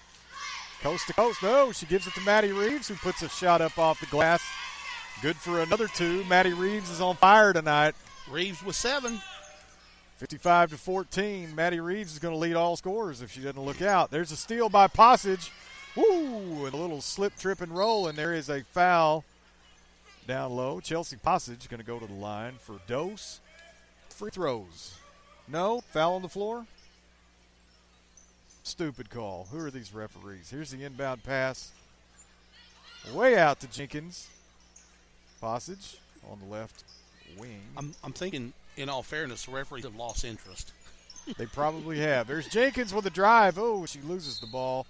Speaker 1: Coast to coast. No, she gives it to Maddie Reeves, who puts a shot up off the glass. Good for another two. Maddie Reeves is on fire tonight.
Speaker 2: Reeves with 7.
Speaker 1: 55-14. Maddie Reeves is going to lead all scorers if she doesn't look out. There's a steal by Passage. Woo! And a little slip, trip, and roll, and there is a foul down low. Chelsea Passage going to go to the line for dose. Free throws. No. Foul on the floor. Stupid call. Who are these referees? Here's the inbound pass. Way out to Jenkins. Passage on the left wing.
Speaker 2: I'm thinking, in all fairness, the referees have lost interest.
Speaker 1: They probably have. There's Jenkins with a drive. Oh, she loses the ball.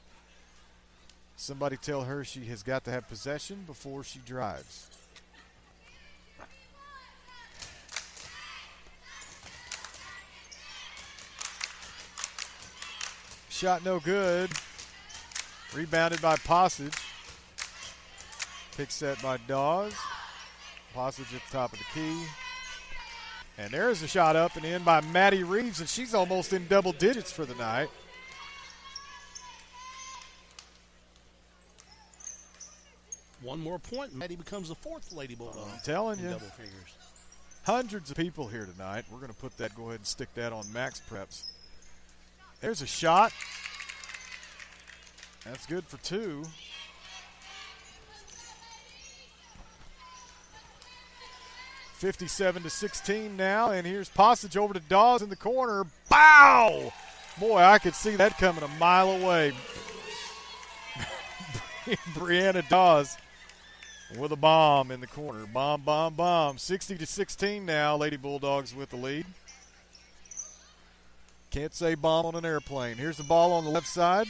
Speaker 1: Somebody tell her she has got to have possession before she drives. Shot no good. Rebounded by Passage. Pick set by Dawes. Passage at the top of the key. And there's a shot up and in by Maddie Reeves, and she's almost in double digits for the night.
Speaker 2: One more point, and Maddie becomes the 4th Lady Bulldog.
Speaker 1: I'm telling you.
Speaker 2: Double figures.
Speaker 1: Hundreds of people here tonight. We're going to put that, go ahead and stick that on Max Preps. There's a shot. That's good for two. $57-16 now, and here's Passage over to Dawes in the corner. Bow! Boy, I could see that coming a mile away. Brianna Dawes with a bomb in the corner. Bomb, bomb, bomb. 60-16 now. Lady Bulldogs with the lead. Can't say bomb on an airplane. Here's the ball on the left side.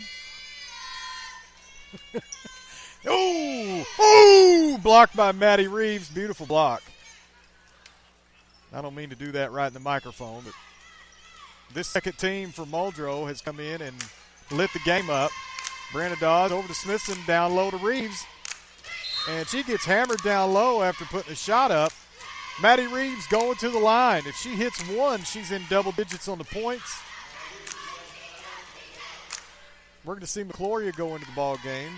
Speaker 1: Oh! Blocked by Maddie Reeves. Beautiful block. I don't mean to do that right in the microphone, but this second team for Muldrow has come in and lit the game up. Brianna Dawes over to Smithson, down low to Reeves. And she gets hammered down low after putting a shot up. Maddie Reeves going to the line. If she hits one, she's in double digits on the points. We're going to see McCloria go into the ball game.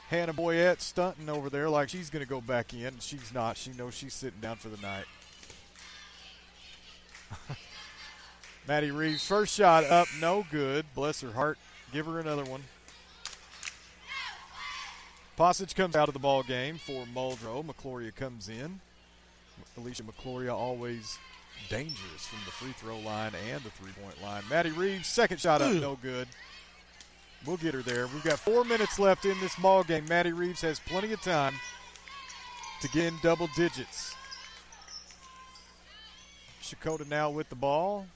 Speaker 1: Hannah Boyette stunting over there like she's going to go back in. She's not. She knows she's sitting down for the night. Maddie Reeves, first shot up, no good. Bless her heart. Give her another one. Passage comes out of the ball game for Muldrow. McCloria comes in. Alicia McCloria always dangerous from the free throw line and the three-point line. Maddie Reeves, second shot up, no good. We'll get her there. We've got 4 minutes left in this ball game. Maddie Reeves has plenty of time to get in double digits. Checotah now with the ball.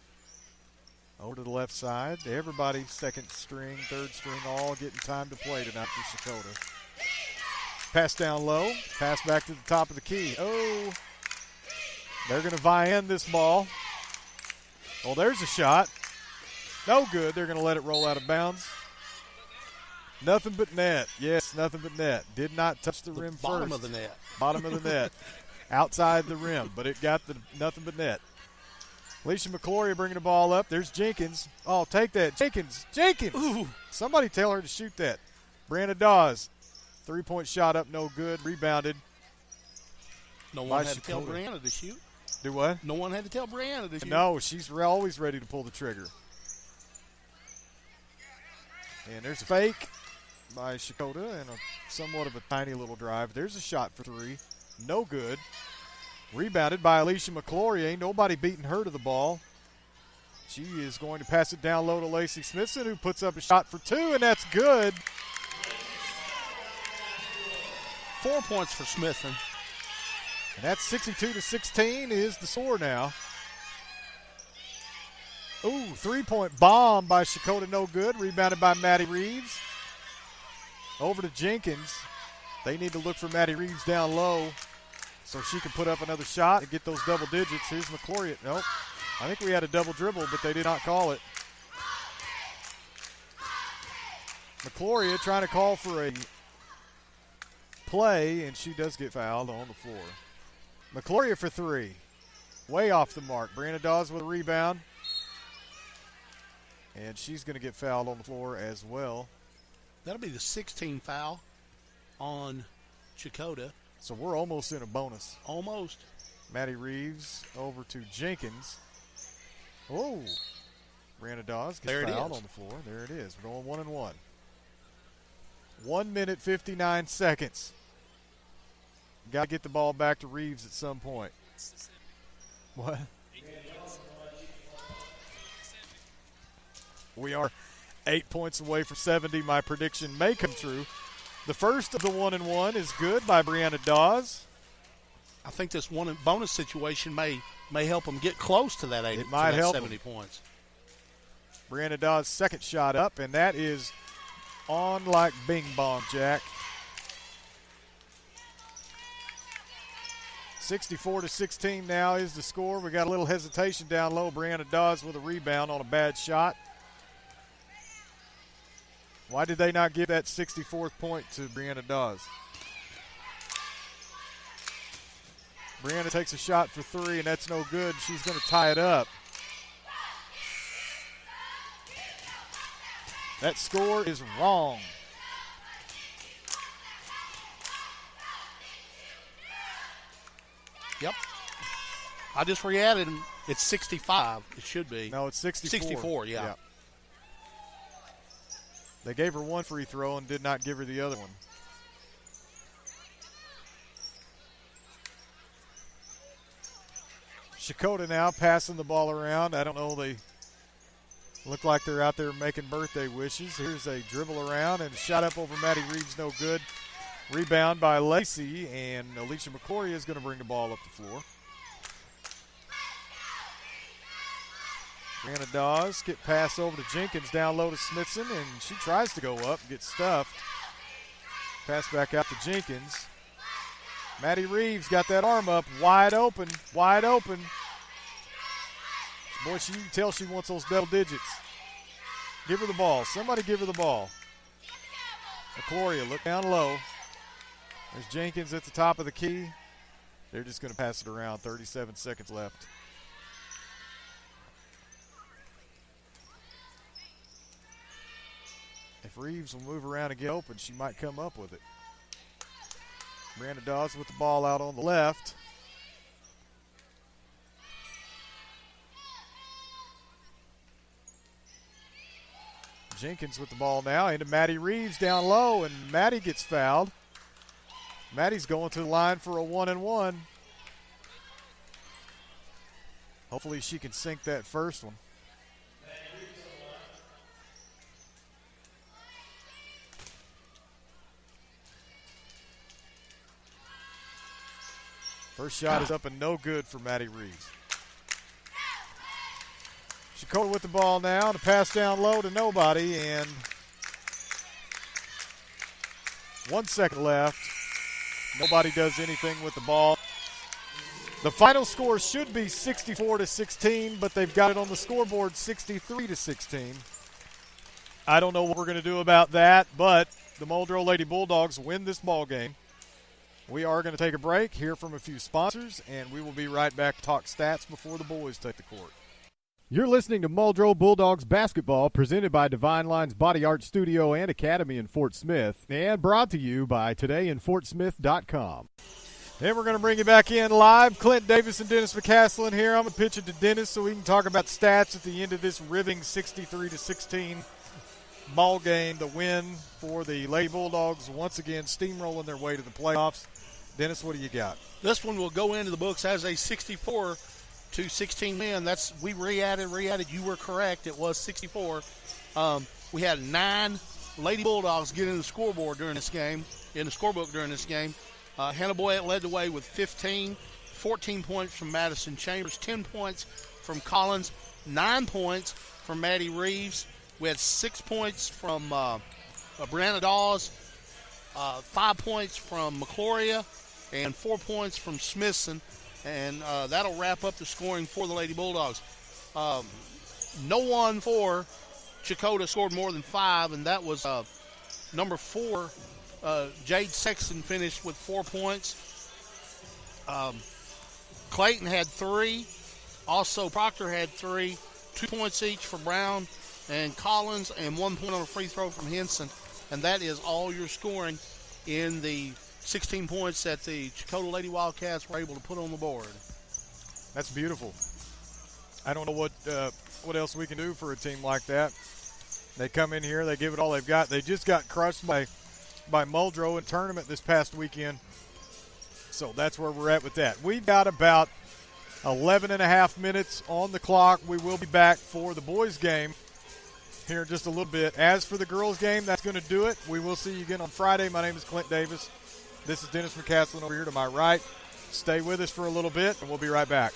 Speaker 1: Over to the left side. Everybody, second string, third string, all getting time to play tonight for Checotah. Pass down low. Pass back to the top of the key. Oh, they're going to vie in this ball. Oh, there's a shot. No good. They're going to let it roll out of bounds. Nothing but net. Yes, nothing but net. Did not touch the rim first.
Speaker 2: Bottom of the net.
Speaker 1: Bottom of the net. Outside the rim, but it got the nothing but net. Alicia McClory bringing the ball up. There's Jenkins. Oh, take that. Jenkins.
Speaker 2: Ooh.
Speaker 1: Somebody tell her to shoot that. Brianna Dawes. 3-point shot up, no good. Rebounded.
Speaker 2: No one had to
Speaker 1: Checotah.
Speaker 2: tell Brianna to shoot.
Speaker 1: Do what?
Speaker 2: No one had to tell Brianna to shoot.
Speaker 1: No, she's always ready to pull the trigger. And there's a fake by Checotah and somewhat of a tiny little drive. There's a shot for three. No good. Rebounded by Alicia McClory. Ain't nobody beating her to the ball. She is going to pass it down low to Lacey Smithson, who puts up a shot for two, and that's good.
Speaker 2: 4 points for Smithson.
Speaker 1: And that's 62-16 is the score now. Ooh, 3-point bomb by Checotah, no good. Rebounded by Maddie Reeves. Over to Jenkins. They need to look for Maddie Reeves down low so she can put up another shot and get those double digits. Here's McClory. Nope. I think we had a double dribble, but they did not call it. McClory trying to call for a play, and she does get fouled on the floor. McClory for three. Way off the mark. Brianna Dawes with a rebound. And she's going to get fouled on the floor as well.
Speaker 2: That'll be the 16th foul on Checotah.
Speaker 1: So we're almost in a bonus.
Speaker 2: Almost.
Speaker 1: Maddie Reeves over to Jenkins. Oh. Brianna Dawes gets fouled on the floor. There it is. We're going 1-1. 1 minute, 59 seconds. Got to get the ball back to Reeves at some point. What? We are 8 points away from 70. My prediction may come true. The first of the 1-1 is good by Brianna Dawes.
Speaker 2: I think this one bonus situation may help them get close to that 80.
Speaker 1: It might help
Speaker 2: 70 points.
Speaker 1: Brianna Dawes' second shot up, and that is on like bing bong, Jack. 64-16 now is the score. We got a little hesitation down low. Brianna Dawes with a rebound on a bad shot. Why did they not give that 64th point to Brianna Dawes? Brianna takes a shot for three, and that's no good. She's going to tie it up. That score is wrong.
Speaker 2: Yep. I just re-added them. It's 65. It should be.
Speaker 1: No, it's 64.
Speaker 2: 64, yeah.
Speaker 1: They gave her one free throw and did not give her the other one. Checotah now passing the ball around. I don't know. They look like they're out there making birthday wishes. Here's a dribble around and shot up over Maddie Reeves. No good. Rebound by Lacey, and Alicia McClory is going to bring the ball up the floor. Brianna Dawes get pass over to Jenkins, down low to Smithson, and she tries to go up, get stuffed. Pass back out to Jenkins. Maddie Reeves got that arm up, wide open, wide open. Boy, you can tell she wants those double digits. Give her the ball. Somebody give her the ball. McClory, look down low. There's Jenkins at the top of the key. They're just going to pass it around. 37 seconds left. If Reeves will move around and get open, she might come up with it. Brianna Dawes with the ball out on the left. Jenkins with the ball now into Maddie Reeves down low, and Maddie gets fouled. Maddie's going to the line for a 1-1. Hopefully she can sink that first one. First shot is up and no good for Maddie Reeves. Checotah with the ball now. The pass down low to nobody, and 1 second left. Nobody does anything with the ball. The final score should be 64-16, but they've got it on the scoreboard 63-16. I don't know what we're going to do about that, but the Muldrow Lady Bulldogs win this ball game. We are going to take a break, hear from a few sponsors, and we will be right back to talk stats before the boys take the court.
Speaker 3: You're listening to Muldrow Bulldogs basketball, presented by Divine Lines Body Art Studio and Academy in Fort Smith, and brought to you by todayinfortsmith.com.
Speaker 1: And we're going to bring you back in live. Clint Davis and Dennis McCaslin here. I'm going to pitch it to Dennis so we can talk about stats at the end of this riveting 63-16 ball game. The win for the Lady Bulldogs, once again steamrolling their way to the playoffs. Dennis, what do you got?
Speaker 2: This one will go into the books as a 64-16 win. That's we re-added. You were correct. It was 64. We had 9 Lady Bulldogs get in the scoreboard during this game, in the scorebook during this game. Hannah Boyette led the way with 15, 14 points from Madison Chambers, 10 points from Collins, 9 points from Maddie Reeves. We had 6 points from Brianna Dawes, 5 points from McCloria, and 4 points from Smithson. And that'll wrap up the scoring for the Lady Bulldogs. No one for Checotah scored more than 5, and that was number 4. Jade Sexton finished with 4 points. Clayton had 3. Also, Proctor had 3. 2 points each for Brown and Collins, and 1 point on a free throw from Henson. And that is all your scoring in the 16 points that the Checotah Lady Wildcats were able to put on the board.
Speaker 1: That's beautiful. I don't know what else we can do for a team like that. They come in here, they give it all they've got. They just got crushed by Muldrow in tournament this past weekend. So that's where we're at with that. We've got about 11 and a half minutes on the clock. We will be back for the boys' game here in just a little bit. As for the girls' game, that's going to do it. We will see you again on Friday. My name is Clint Davis. This is Dennis McCaslin over here to my right. Stay with us for a little bit, and we'll be right back.